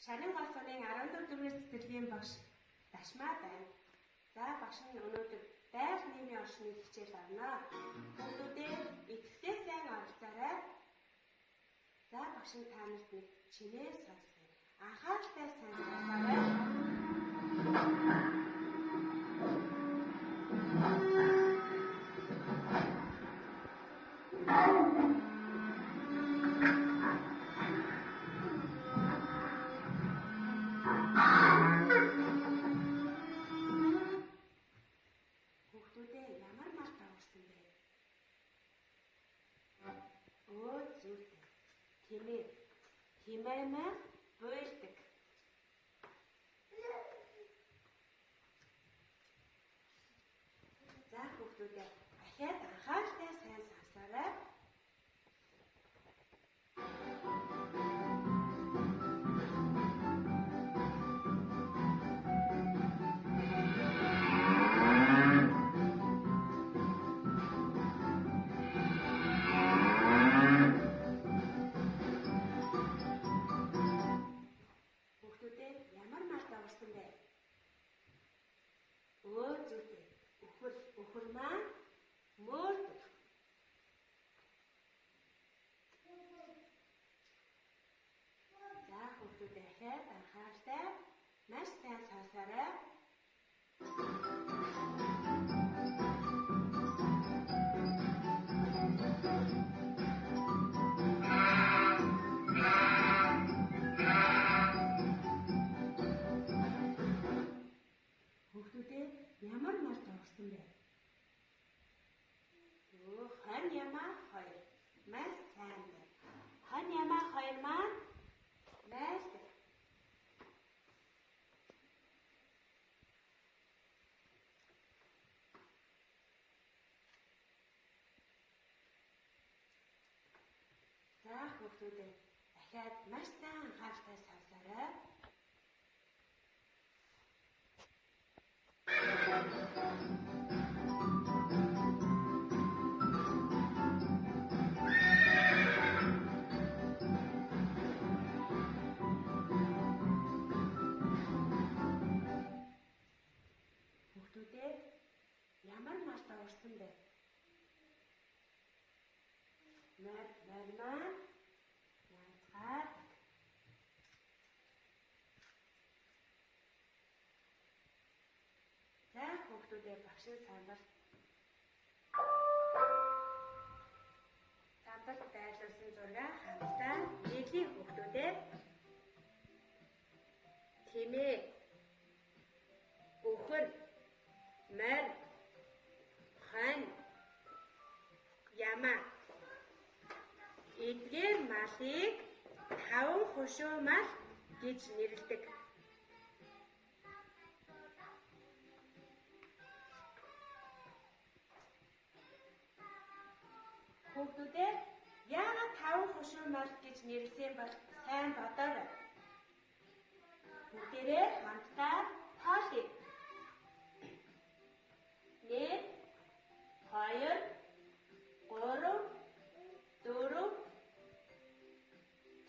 Шарын гол сургуулийн 14 дугаар цэцэрлэгийн багш Дашмаа байна. За багш нь өнөөдөр байр нийгмийн орчны хичээл авна. Хүүхдүүдээ идэвхтэй сайн оролцоорой. За багш нь та нарт нэг чимээ сонсгоё. Анхааралтай сайн сонсоорой. Хүүхдүүдээ ямар мал дагуулсан бэ? Өө зүйтэй. Химээ. Химээмээ буйлдаг. За хүүхдүүдээ ахиад анхааралтай сайн сонсоорой. Ямар мал дагуулсан бэ? Өө зүйтэй. Өхөр маань мөрдөг. За хүүхдүүдээ ахиад анхааралтай маш сайн сонсоорой. Хүүхдүүдээ ямар мал дагуулсан бэ? Хон ямаа 2. Маш сайн байна. Хон ямаа 2 маань байлдаг. За хүүхдүүдээ дахиад маш сайн анхааралтай сонсоорой. Хүүхдүүдээ ямар мал дагуулсан бэ? Морь янзгаар. За хүүхдүүдээ багшийн самбарт байлуулсан зураг хамтдаа нийлээ хүүхдүүдээ. Тэмээ, өхөр, морь, хон, ямаа. Эдгээр малыг 5 хушуу мал гэж нэрлэдэг. Хүүхдүүдээ яагаад 5 хушуу мал гэж нэрлсэн бол сайн бодоорой. Бүгдээрээ хамтдаа тоолъё. 1 2 3 4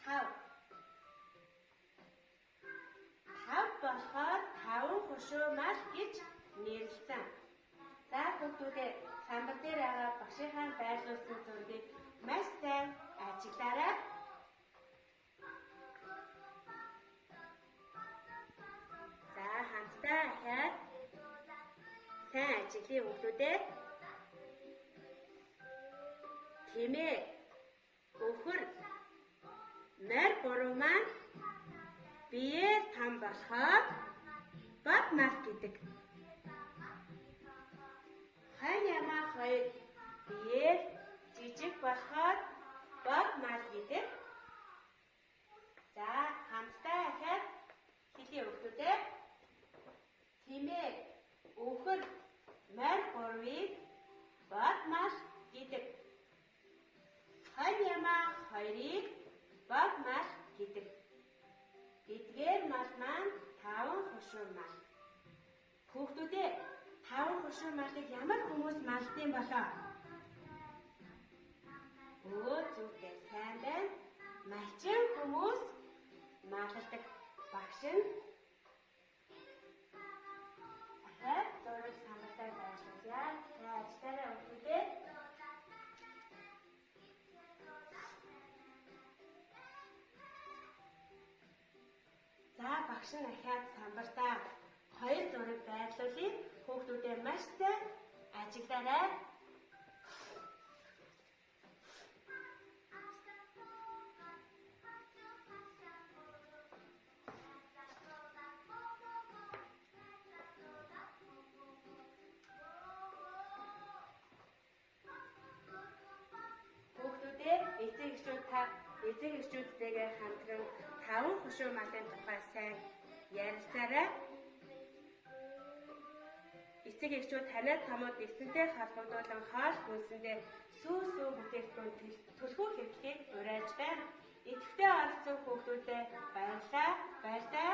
5 болохоор 5 хушуу мал гэж нэрлсэн. За хүүхдүүдээ самбар дээр байгаа багшийнхаа байлуулсан зургийг маш сайн ажиглаарай. За хамтдаа ахиад сайн ажиглая хүүхдүүдээ. Тэмээ, өхөр, морь 3 маань биеэр том болохоор бод мал гэдэг. Хон ямаа 2 биеэр жижиг болохоор бод мал гэдэг. За хамтдаа ахиад хэлье хүүхдүүдээ. Тэмээ, өхөр, морь 3-ыг бод мал гэдэг. Хон ямаа 2-ыг бод мал гэдэг. Эдгээр мал маань 5 хушуу мал. Хүүхдүүдээ 5 хушуу малыг ямар хүмүүс малдсан болоо? Өө зүйтэй сайн байна. Малчин хүмүүс малладаг. Багш нь дахиад зураг самбартаа байрлуулъя. За ажлаараа өгдөө. За багш нь дахиад самбартаа 2 зураг байрлуулъя. Хүүхдүүдээ маш сайн ажиглаарай. Хүүхдүүдээ эцэг эхчүүдтэйгээ хамтран 5 хушуу малын тухай сайн ярилцаарай. Эцэг эхчүүд танай томууд эсэнтэй холбогдуулан хоол хүнсэндээ сүү бүтээгдэхүүн төлхөө хэрэглэхийг уриалж байна. Идэвхтэй оролцсон хүүхдүүдэд баярлалаа.